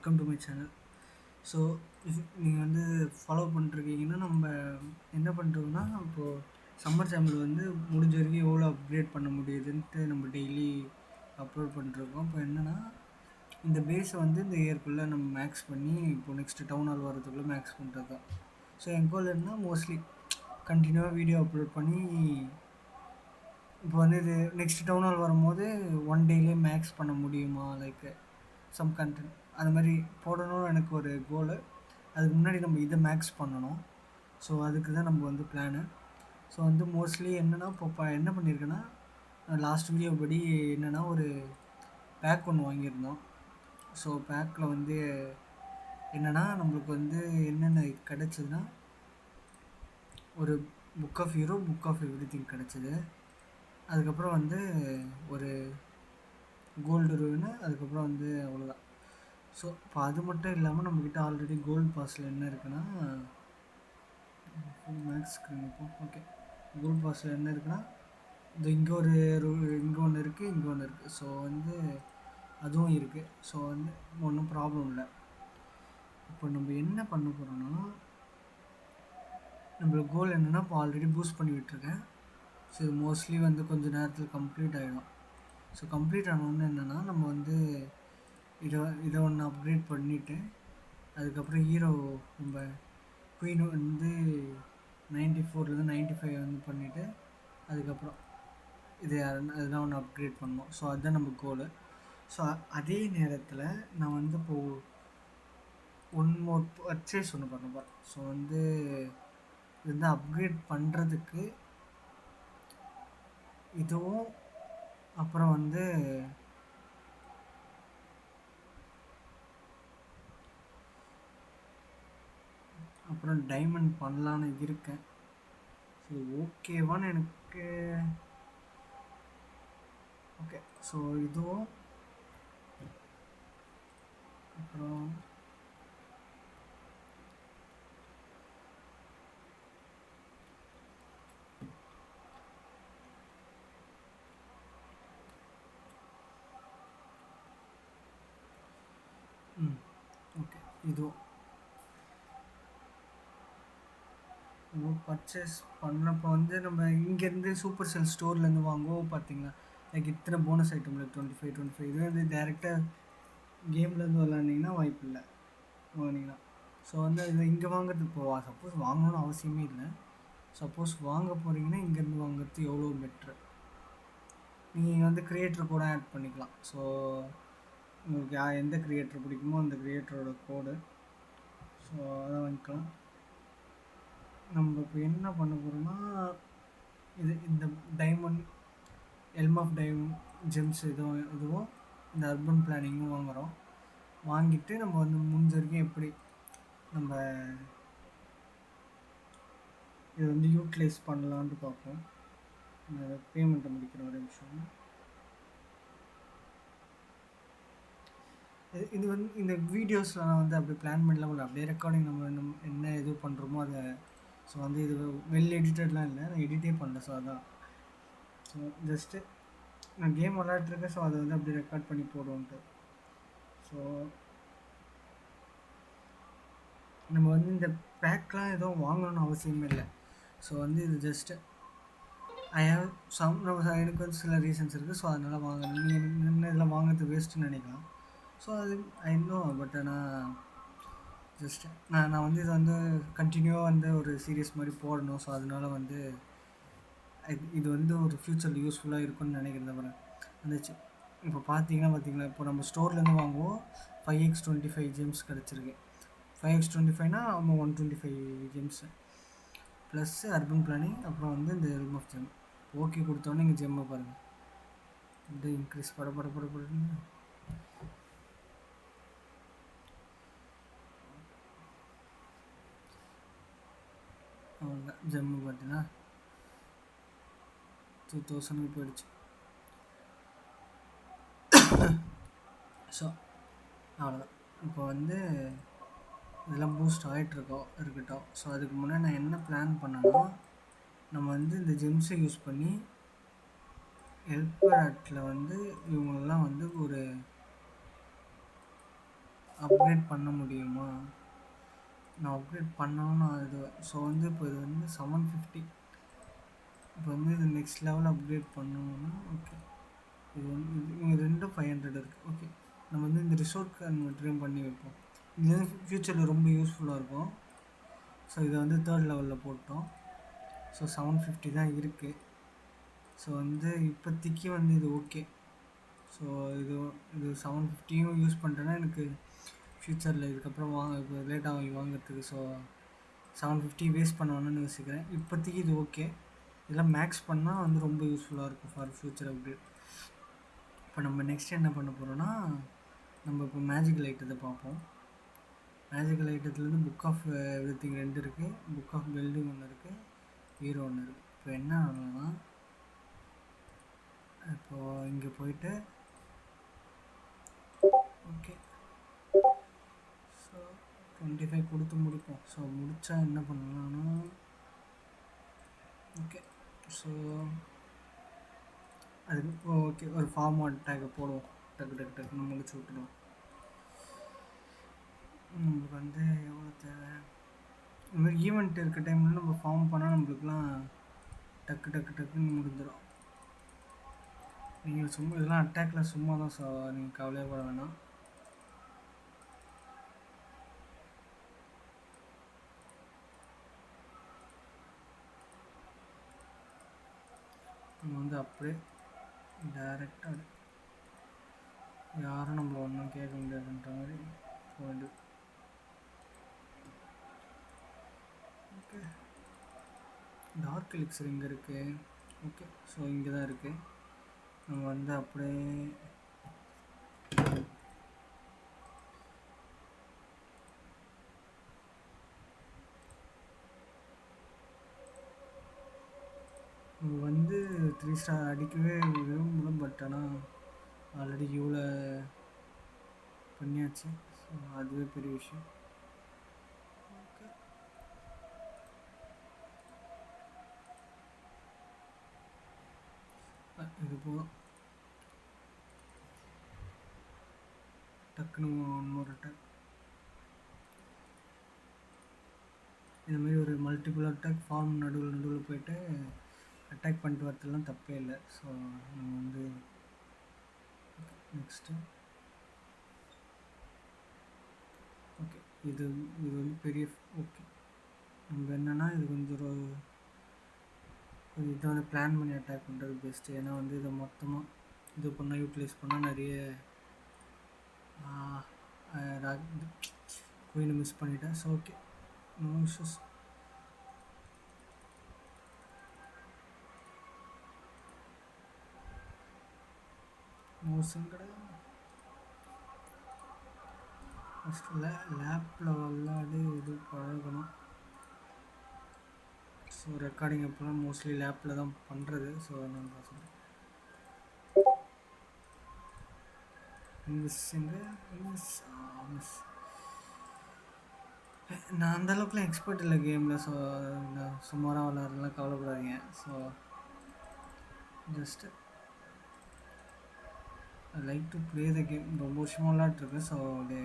Welcome to my channel. So நீங்கள் வந்து follow பண்ணிருக்கீங்கன்னா நம்ம என்ன பண்ணுறோம்னா இப்போது சம்மர் டைமில் வந்து முடிஞ்ச வரைக்கும் எவ்வளோ அப்கிரேட் பண்ண முடியுதுன்ட்டு நம்ம டெய்லி அப்லோட் பண்ணிருக்கோம். இப்போ என்னென்னா இந்த பேஸை வந்து இந்த இயர்க்குள்ளே நம்ம மேக்ஸ் பண்ணி இப்போ நெக்ஸ்ட்டு டவுன் ஹால் வரதுக்குள்ளே மேக்ஸ் பண்ணுறது தான். ஸோ என் கோல் என்ன மோஸ்ட்லி கண்டினியூவாக வீடியோ அப்லோட் பண்ணி இப்போ வந்து இது நெக்ஸ்ட் டவுன் ஹால் வரும்போது ஒன் டேலேயே மேக்ஸ் பண்ண முடியுமா, லைக் சம் கண்டென்ட் அது மாதிரி போடணும்னு எனக்கு ஒரு கோலு. அதுக்கு முன்னாடி நம்ம இதை மேக்ஸ் பண்ணணும். ஸோ அதுக்கு தான் நம்ம வந்து பிளானு. ஸோ வந்து மோஸ்ட்லி என்னென்னா இப்போ என்ன பண்ணியிருக்கேன்னா லாஸ்ட் வீடியோ படி என்னென்னா ஒரு பேக் ஒன்று வாங்கியிருந்தோம். ஸோ பேக்கில் வந்து என்னென்னா நம்மளுக்கு வந்து என்னென்ன கிடச்சிதுன்னா ஒரு book of hero, book of everything கிடச்சிது. அதுக்கப்புறம் வந்து ஒரு கோல்டு ரூன்னு, அதுக்கப்புறம் வந்து அவ்வளோதான். ஸோ இப்போ அது மட்டும் இல்லாமல் நம்மக்கிட்ட ஆல்ரெடி கோல்டு பாஸில் என்ன இருக்குன்னா மேக்ஸ் ஸ்க்ரீன் இப்போ ஓகே. கோல்டு பாஸில் என்ன இருக்குன்னா இது இங்கே ஒரு இங்கே ஒன்று இருக்குது, இங்கே ஒன்று இருக்குது. ஸோ வந்து அதுவும் இருக்குது. ஸோ வந்து ஒன்றும் ப்ராப்ளம் இல்லை. இப்போ நம்ம என்ன பண்ண போகிறோன்னா நம்மளுக்கு கோல் என்னென்னா இப்போ ஆல்ரெடி பூஸ்ட் பண்ணி விட்டுருக்கேன். ஸோ இது மோஸ்ட்லி வந்து கொஞ்சம் நேரத்தில் கம்ப்ளீட் ஆகிடும். ஸோ கம்ப்ளீட் ஆனோன்னு என்னென்னா நம்ம வந்து இதை ஒன்று அப்கிரேட் பண்ணிவிட்டு அதுக்கப்புறம் ஹீரோ நம்ம குயின் வந்து 94 95 வந்து பண்ணிவிட்டு அதுக்கப்புறம் அதெல்லாம் ஒன்று அப்கிரேட் பண்ணோம். ஸோ அதுதான் நம்ம கோலு. ஸோ அதே நேரத்தில் நான் வந்து இப்போது ஒன் மோர் பர்ச்சேஸ் ஒன்று பண்ண போகிறேன். ஸோ வந்து இது வந்து அப்கிரேட் பண்ணுறதுக்கு இதுவும் அப்புறம் வந்து அப்புறம் டைமண்ட் பண்ணலான்னு இருக்கேன். ஸோ ஓகேவான்னு எனக்கு ஓகே. ஸோ இதுவும் அப்புறம் ஓகே இதுவும் பர்ச்சேஸ் பண்ணப்போ வந்து நம்ம இங்கேருந்து சூப்பர் செல் ஸ்டோர்லேருந்து வாங்குவோம் பார்த்தீங்களா, லைக் இத்தனை போனஸ் ஐட்டம் லைக் 25 இதுவே வந்து டேரெக்டாக கேம்லேருந்து விளாண்டிங்கன்னா வாய்ப்பு இல்லை வாங்கினீங்கன்னா. ஸோ வந்து இது இங்கே வாங்குறது இப்போ சப்போஸ் வாங்கணும்னு அவசியமே இல்லை. சப்போஸ் வாங்க போகிறீங்கன்னா இங்கேருந்து வாங்குறது எவ்வளோ பெட்ரு. நீங்கள் வந்து க்ரியேட்டர் கூட ஆட் பண்ணிக்கலாம். ஸோ உங்களுக்கு எந்த க்ரியேட்டர் பிடிக்குமோ அந்த க்ரியேட்டரோட கோடு, ஸோ அதை வாங்கிக்கலாம். நம்ம இப்போ என்ன பண்ண போகிறோம்னா இந்த diamond elm of diamond gems இதுவும் இந்த அர்பன் பிளானிங்கும் வாங்குகிறோம். வாங்கிட்டு நம்ம வந்து முடிஞ்ச வரைக்கும் எப்படி நம்ம இதை வந்து யூட்டிலைஸ் பண்ணலான்ட்டு பார்ப்போம். பேமெண்ட்டை முடிக்கிற ஒரு விஷயம் இது வந்து இந்த வீடியோஸில் நான் வந்து அப்படி பிளான் பண்ணலாம் இல்லை, அப்படியே ரெக்கார்டிங் நம்ம என்ன இது பண்ணுறோமோ அதை. ஸோ வந்து இது வெல் எடிட்டட்லாம் இல்லை, நான் எடிட்டே பண்ணல. ஸோ அதான் ஸோ ஜஸ்ட்டு நான் கேம் விளாட்ருக்கேன். ஸோ அதை வந்து அப்படி ரெக்கார்ட் பண்ணி போடுவோன்ட்டு. ஸோ நம்ம வந்து இந்த பேக்லாம் எதுவும் வாங்கணும்னு அவசியமே இல்லை. ஸோ வந்து இது ஜஸ்ட்டு ஐ ஹேவ் எனக்கு வந்து சில ரீசன்ஸ் இருக்குது. ஸோ அதனால் வாங்கணும். நீங்கள் என்ன இதெல்லாம் வாங்குறது வேஸ்ட்டுன்னு நினைக்கலாம். ஸோ அது ஐ நோ, பட் ஆனால் ஜஸ்ட் நான் வந்து இதை வந்து கண்டினியூவாக வந்து ஒரு சீரியஸ் மாதிரி போடணும். ஸோ அதனால வந்து இது வந்து ஒரு ஃப்யூச்சரில் யூஸ்ஃபுல்லாக இருக்கும்னு நினைக்கிறத அப்புறம் வந்துச்சு. இப்போ பார்த்தீங்கன்னா இப்போ நம்ம ஸ்டோர்லேருந்து வாங்குவோம் 5x25 ஜெம்ஸ் கிடச்சிருக்கு. 5x25னா நம்ம 125 ஜெம்ஸு ப்ளஸ் அர்பன் பிளானிங், அப்புறம் வந்து இந்த எல்ம் ஆஃப் ஜெம் ஓகே கொடுத்தோன்னே இங்கே ஜெம்மை பாருங்கள் இந்த இன்க்ரீஸ் படப்படுன்னு அவ்வளோதான். ஜெம்மு பார்த்தீங்கன்னா 2000 போயிடுச்சு. ஸோ அவ்வளோதான். இப்போ வந்து இதெல்லாம் பூஸ்ட் இருக்கட்டும். ஸோ அதுக்கு முன்னாடி நான் என்ன பிளான் பண்ணேன்னா நம்ம வந்து இந்த ஜெம்ஸை யூஸ் பண்ணி ஹெல்ப்பர் ஆட்டில் வந்து இவங்களெல்லாம் வந்து ஒரு அப்கிரேட் பண்ண முடியுமா? நான் அப்கிரேட் பண்ணணும்னு இது ஸோ வந்து இப்போ இது வந்து 750. இப்போ வந்து இது நெக்ஸ்ட் லெவல் அப்கிரேட் பண்ணணும்னா ஓகே. இது வந்து இங்கே ரெண்டும் 500 இருக்குது. ஓகே, நம்ம வந்து இந்த ரிசோர்ட் கன்வெர்ட்டரையும் பண்ணி வைப்போம். இது வந்து ஃப்யூச்சரில் ரொம்ப யூஸ்ஃபுல்லாக இருக்கும். ஸோ இதை வந்து தேர்ட் லெவலில் போட்டோம். ஸோ 750 தான் இருக்குது. ஸோ வந்து இப்போதைக்கு வந்து இது ஓகே. ஸோ இது இது 750யும் யூஸ் பண்ணிட்டேன்னா எனக்கு ஃப்யூச்சரில் இதுக்கப்புறம் இப்போ லேட்டாக வாங்குறதுக்கு. ஸோ 750 வேஸ்ட் பண்ண வேணும்னு யோசிக்கிறேன். இப்போதைக்கு இது ஓகே. இதெல்லாம் மேக்ஸ் பண்ணால் வந்து ரொம்ப யூஸ்ஃபுல்லாக இருக்கும் ஃபார் ஃப்யூச்சர் அப்டேட். இப்போ நம்ம நெக்ஸ்ட் என்ன பண்ண போகிறோன்னா, நம்ம இப்போ மேஜிக்கல் ஐட்டத்தை பார்ப்போம். மேஜிக்கல் ஐட்டத்துலேருந்து புக் ஆஃப் எவ்ரிதிங் 2 இருக்குது, புக் ஆஃப் பில்டிங் 1 இருக்குது, ஹீரோ 1 இருக்குது. இப்போ என்ன ஆகணும்னா, இப்போது இங்கே போயிட்டு ஓகே, ஸோ 25 கொடுத்து முடிப்போம். ஸோ முடித்தா என்ன பண்ணலாம்னா ஓகே, ஸோ அது ஓகே ஒரு ஃபார்ம் டேக்கை போடுவோம். டக்கு டக்கு டக்குன்னு முடிச்சு விட்டுடுவோம். நம்மளுக்கு வந்து எவ்வளோ தேவை, இந்த மாதிரி ஈவெண்ட் இருக்க டைமில் நம்ம ஃபார்ம் பண்ணால் நம்மளுக்குலாம் டக்கு டக்கு டக்குன்னு முடிஞ்சிடும். நீங்கள் சும்மா இதெல்லாம் அட்டாக்லாம் சும்மா தான். ஸோ நீங்கள் கவலையே பட வேணாம். நம்ம வந்து அப்படியே டைரெக்டாக யாரும் நம்மளை ஒன்றும் கேட்க முடியாதுன்ற மாதிரி போயிடு. ஓகே, டார்க் எலிக்சர் இங்கே இருக்குது. ஓகே, ஸோ இங்கே தான் இருக்குது. நம்ம வந்து அப்படியே வந்து 3 ஸ்டார் அடிக்கவே விரும்பல. பட் ஆனால் ஆல்ரெடி இவ்வளோ பண்ணியாச்சு. ஸோ அதுவே பெரிய விஷயம். ஓகே, இது போதும். டக்குன்னு இன்னொரு அட்டாக், இதுமாரி ஒரு மல்டிபிள் அட்டாக் ஃபார்ம் நடுவில் போயிட்டு அட்டாக் பண்ணிட்டு வரதுலாம் தப்பே இல்லை. ஸோ நம்ம வந்து நெக்ஸ்ட்டு ஓகே, இது வந்து பெரிய ஓகே. நம்ம என்னென்னா இது கொஞ்சம் இதை வந்து பிளான் பண்ணி அட்டாக் பண்ணுறது பெஸ்ட்டு. ஏன்னா வந்து இதை மொத்தமாக இது பண்ணால் யூட்டிலைஸ் பண்ணால் நிறைய குயினை மிஸ் பண்ணிட்டேன். So okay, no issues. மோசம் கிடையாது. ஃபஸ்ட்டு லேப்பில் விளாடி இது பழகணும். ஸோ ரெக்கார்டிங் அப்போலாம் மோஸ்ட்லி லேப்பில் தான் பண்ணுறது. ஸோ நான் தான் சொல்கிறேன். மிஸ் நான் அந்தளவுக்குலாம் எக்ஸ்பர்ட் இல்லை கேமில். ஸோ நான் சுமாராக விளாட்றதுலாம் கவலைப்படாதீங்க. So just I like to play the game. ரொம்ப வருஷமாக விளாட்ருக்கேன். ஸோ அப்படியே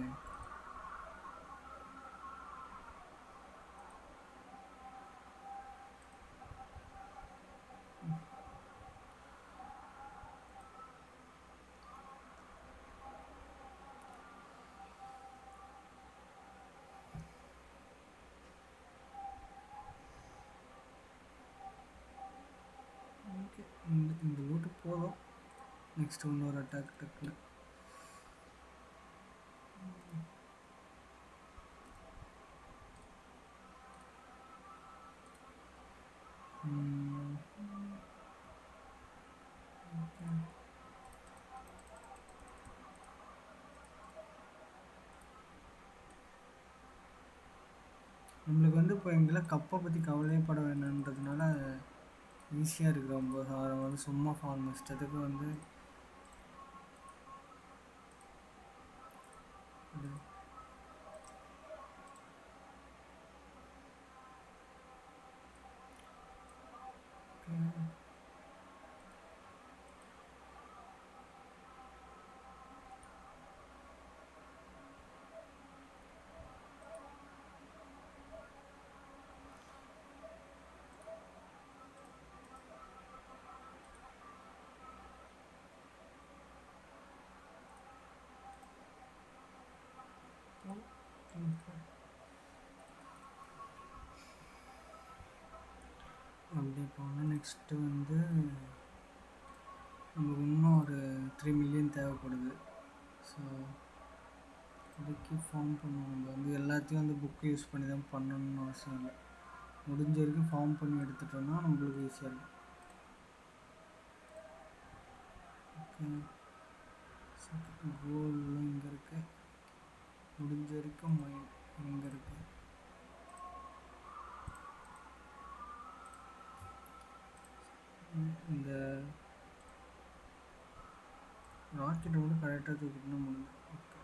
ஓகே. இந்த லூட்டு போதும். நெக்ஸ்ட்டு இன்னொரு அட்டாக் டக்குன்னு நம்மளுக்கு வந்து இப்போ எங்கெல்லாம் கப்பை பற்றி கவலையே பட வேணான்றதுனால ஈஸியாக இருக்குது ரொம்ப. அதை வந்து சும்மா ஃபார்ம் இஷ்டத்துக்கு வந்து அப்படி போனால் நெக்ஸ்ட்டு வந்து நமக்கு இன்னும் ஒரு 3 மில்லியன் தேவைப்படுது. ஸோ அதுக்கு ஃபார்ம் பண்ணுவோம். நம்ம வந்து எல்லாத்தையும் வந்து புக்கு யூஸ் பண்ணி தான் பண்ணணும்னு அவசியம் இல்லை. முடிஞ்ச வரைக்கும் ஃபார்ம் பண்ணி எடுத்துட்டோம்னா நம்மளுக்கு ஈஸியாக இருக்கும். ஓகே, கோல்லாம் இங்கே இருக்குது. முடிஞ்ச வரைக்கும் மைண்ட் இங்கே இருக்குது. இந்த ராக்கெட்டை வந்து கரெக்டாக தூக்கிட்டு முடியும். ஓகே,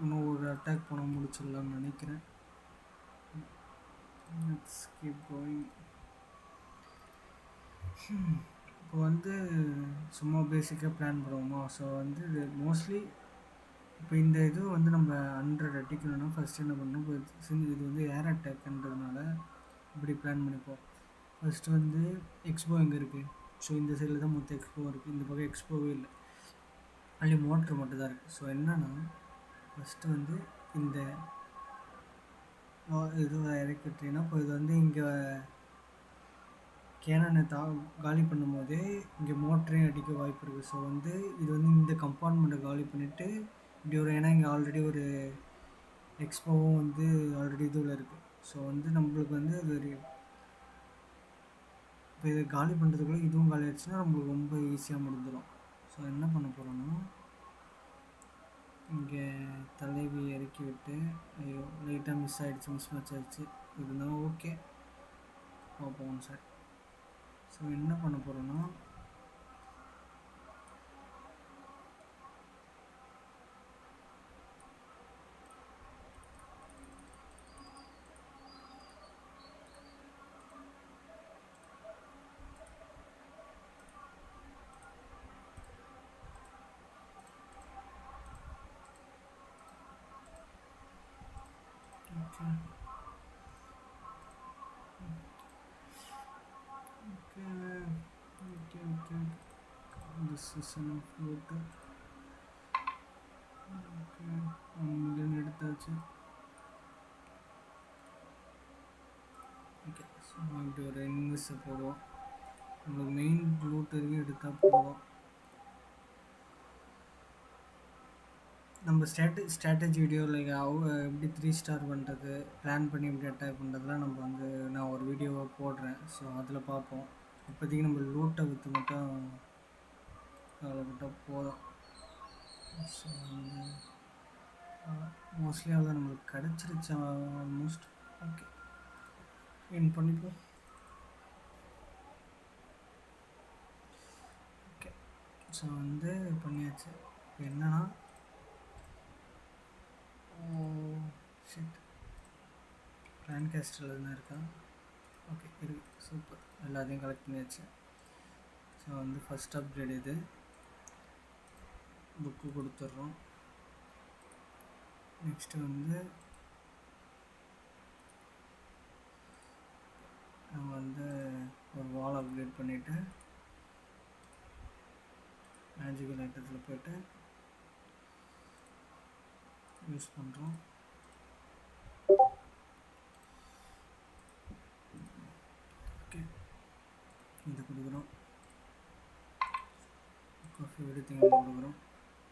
இன்னும் ஒரு அட்டாக் பண்ண முடிச்சிடலாம்னு நினைக்கிறேன். Let's keep going. இப்போ வந்து சும்மா பேசிக்காக பிளான் பண்ணுவோமா? ஸோ வந்து இது மோஸ்ட்லி இப்போ இந்த இது வந்து நம்ம 100 அடிக்கணும்னா ஃபஸ்ட்டு என்ன பண்ணணும்? இப்போ இது வந்து ஏர் அட்டாக்ன்றதுனால இப்படி பிளான் பண்ணிப்போம். ஃபஸ்ட்டு வந்து எக்ஸ்போ எங்கே இருக்குது? ஸோ இந்த சைடில் தான் மொத்த எக்ஸ்போ இருக்குது. இந்த பக்கம் எக்ஸ்போவே இல்லை, அள்ளி மோட்ரு மட்டும் தான் இருக்குது. ஸோ என்னென்னா ஃபஸ்ட்டு வந்து இந்த இது இறக்கிட்டீங்கன்னா இப்போ இது வந்து இங்கே கேனானை காலி பண்ணும்போதே இங்கே மோட்டரையும் அடிக்க வாய்ப்பு இருக்குது. ஸோ வந்து இது வந்து இந்த கம்பார்ட்மெண்ட்டை காலி பண்ணிவிட்டு இப்படி ஒரு, ஏன்னா இங்கே ஆல்ரெடி ஒரு எக்ஸ்போவும் வந்து ஆல்ரெடி இதுவில் இருக்குது. ஸோ வந்து நம்மளுக்கு வந்து அது ஒரு இப்போ இதை காலி பண்ணுறதுக்குள்ளே இதுவும் காலி ஆகிடுச்சுன்னா நம்மளுக்கு ரொம்ப ஈஸியாக முடிஞ்சிடும். ஸோ என்ன பண்ண போகிறோன்னா இங்கே தலைவி இறக்கி விட்டு, ஐயோ லைட்டாக மிஸ் மேட்ச் ஆகிடுச்சு. இருந்தாலும் ஓகே, பார்ப்போம் சார். ஸோ என்ன பண்ண போகிறோன்னா this is enough water. Okay, 1 million எடுத்தாச்சு. ஓகே, ஸோ இப்படி ஒரு இன்வெஸ்ட் போடுவோம். நம்மளுக்கு மெயின் லூட் வரைக்கும் எடுத்தால் போதும். நம்ம ஸ்ட்ராட்டஜி வீடியோ லைக் எப்படி 3 ஸ்டார் பண்ணுறது, பிளான் பண்ணி எப்படி அட்டாக் பண்ணுறதுலாம் நம்ம வந்து நான் ஒரு வீடியோவாக போடுறேன். ஸோ அதில் பார்ப்போம். இப்போதைக்கு நம்ம லூட்டை விற்று மட்டும் கவலைப்பட்டால் போதும். ஸோ வந்து மோஸ்ட்லி அவ்வளோ நம்மளுக்கு கிடச்சிருச்சு ஆல்மோஸ்ட். ஓகே, வின் பண்ணிப்போம். ஓகே, ஸோ வந்து பண்ணியாச்சு. இப்போ என்னன்னா ஷிட், பிளான் கேஸ்டில் எதுனா இருக்கா? ஓகே இருக்கு, சூப்பர், எல்லாத்தையும் கலெக்ட் பண்ணியாச்சு. ஸோ வந்து ஃபஸ்ட் அப்கிரேட் இது புக்கு கொடுத்துட்றோம். நெக்ஸ்ட்டு வந்து நம்ம வந்து ஒரு வால் அப்கிரேட் பண்ணிவிட்டு மேஜிக்கல் ஐட்டத்தில் போய்ட்டு யூஸ் பண்ணுறோம். ஓகே, இது கொடுக்குறோம். காஃபி எவ்ரிதிங் கொடுக்குறோம்.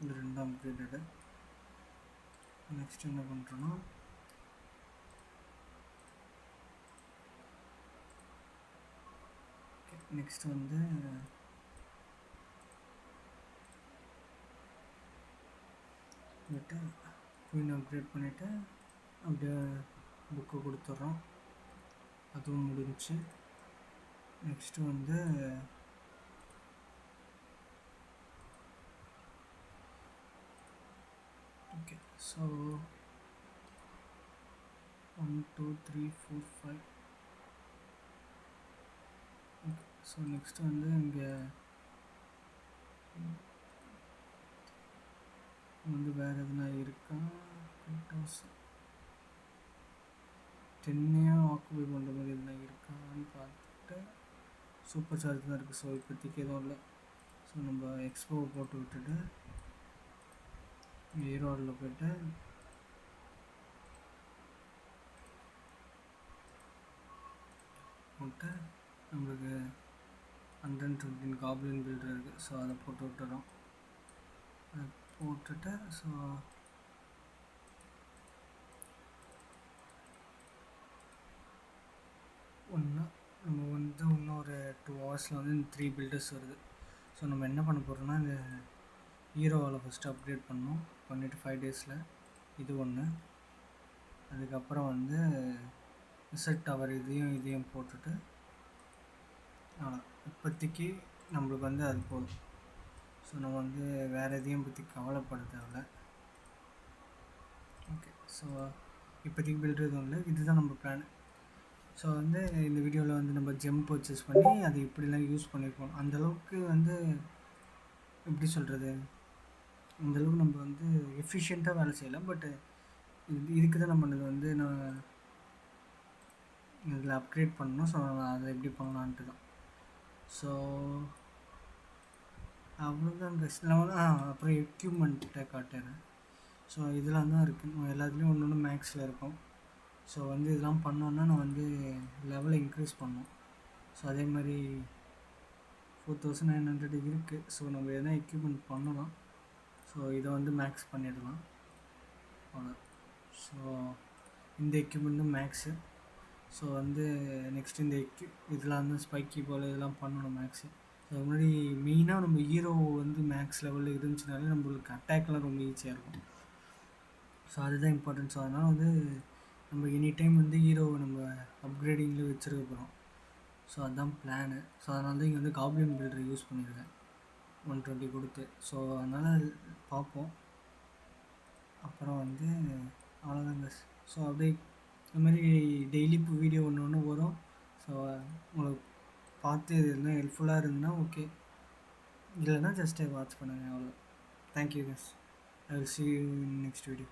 இது 2ஆம் அப்கிரேடடு. நெக்ஸ்ட் என்ன பண்ணுறோன்னா நெக்ஸ்ட் வந்து விட்டு குயின் அப்கிரேட் பண்ணிவிட்டு அப்படியே புக்கு கொடுத்துட்றோம். அதுவும் முடிஞ்சிச்சு. நெக்ஸ்ட்டு வந்து ஸோ 1 2 3 4 5. ஓகே, ஸோ நெக்ஸ்ட்டு வந்து இங்கே வந்து வேறு எதுனா இருக்கா? 10 ஆக்குபை பண்ணுற மாதிரி எதுனா இருக்கான்னு பார்த்துட்டு சூப்பர் சார்ஜ் தான் இருக்குது. ஸோ இப்போதைக்கு எதுவும் இல்லை. ஸோ நம்ம எக்ஸ்போவை போட்டு விட்டுட்டு ஈரோடில் போய்ட்டு போட்டு நம்மளுக்கு 120 காப்ளின் பில்டர் இருக்குது. ஸோ அதை போட்டு விட்டுறோம். அதை போட்டுட்டு ஸோ ஒன்று நம்ம வந்து இன்னும் ஒரு 2 ஹவர்ஸில் வந்து இந்த 3 பில்டர்ஸ் வருது. ஸோ நம்ம என்ன பண்ண போகிறோம்னா இந்த ஹீரோவில் ஃபஸ்ட்டு அப்கிரேட் பண்ணோம். பண்ணிவிட்டு 5 டேஸில் இது ஒன்று, அதுக்கப்புறம் வந்து ரிசல்ட் டவர் இதையும் போட்டுட்டு இப்போதைக்கு நம்மளுக்கு வந்து அது போதும். ஸோ நம்ம வந்து வேறு எதையும் பற்றி கவலைப்பட தேவையில்ல. ஓகே, ஸோ இப்போதைக்கு பில்டர் எதுவும் இல்லை. இதுதான் நம்ம பிளான். ஸோ வந்து இந்த வீடியோவில் வந்து நம்ம ஜெம் பர்ச்சேஸ் பண்ணி அது இப்படிலாம் யூஸ் பண்ணியிருக்கோம். அந்தளவுக்கு வந்து எப்படி சொல்கிறது, அந்தளவுக்கு நம்ம வந்து எஃபிஷியண்ட்டாக வேலை செய்யலை. பட்டு இதுக்கு தான் நம்ம வந்து நான் இதில் அப்கிரேட் பண்ணணும். ஸோ அதை எப்படி பண்ணலான்ட்டு தான். ஸோ அவ்வளோதான் நான் அப்புறம் எக்யூப்மெண்ட்டை காட்டுறேன். ஸோ இதெல்லாம் தான் இருக்குது. எல்லாத்துலேயும் ஒன்று ஒன்று மேக்ஸில் இருக்கும். ஸோ வந்து இதெல்லாம் பண்ணோன்னா நான் வந்து லெவலை இன்க்ரீஸ் பண்ணோம். ஸோ அதே மாதிரி 4900 இருக்குது. ஸோ நம்ம எதனா எக்யூப்மெண்ட் பண்ணலாம். ஸோ இதை வந்து மேக்ஸ் பண்ணிடலாம். அவ்வளோ. ஸோ இந்த எக்யூப்மெண்ட்டும் மேக்ஸு. ஸோ வந்து நெக்ஸ்ட் இந்த இதெல்லாம் வந்து ஸ்பைக்கி போல் இதெல்லாம் பண்ணணும் மேக்ஸு. ஸோ அது மாதிரி மெயினாக நம்ம ஹீரோ வந்து மேக்ஸ் லெவலில் இருந்துச்சுனாலே நம்மளுக்கு அட்டாக்லாம் ரொம்ப ஈஸியாக இருக்கும். ஸோ அதுதான் இம்பார்ட்டன்ட். ஸோ அதனால் வந்து நம்ம எனி டைம் வந்து ஹீரோவை நம்ம அப்கிரேடிங்கில் வச்சுருக்க போகிறோம். ஸோ அதுதான் பிளானு. ஸோ அதனால தான் இங்கே வந்து காப்ளின் பில்டர் யூஸ் பண்ணியிருக்கேன் 120 கொடுத்து. ஸோ அதனால் பார்ப்போம். அப்புறம் வந்து அவ்வளோதாங்க. ஸோ அப்படியே இந்த மாதிரி டெய்லி இப்போ வீடியோ ஒன்று வரும். ஸோ உங்களுக்கு பார்த்து இது எதுனா ஹெல்ப்ஃபுல்லாக இருந்ததுன்னா ஓகே, இல்லைன்னா ஜஸ்ட்டு வாட்ச் பண்ணுங்கள். அவ்வளோ. தேங்க்யூ கஸ். I will see you in next video.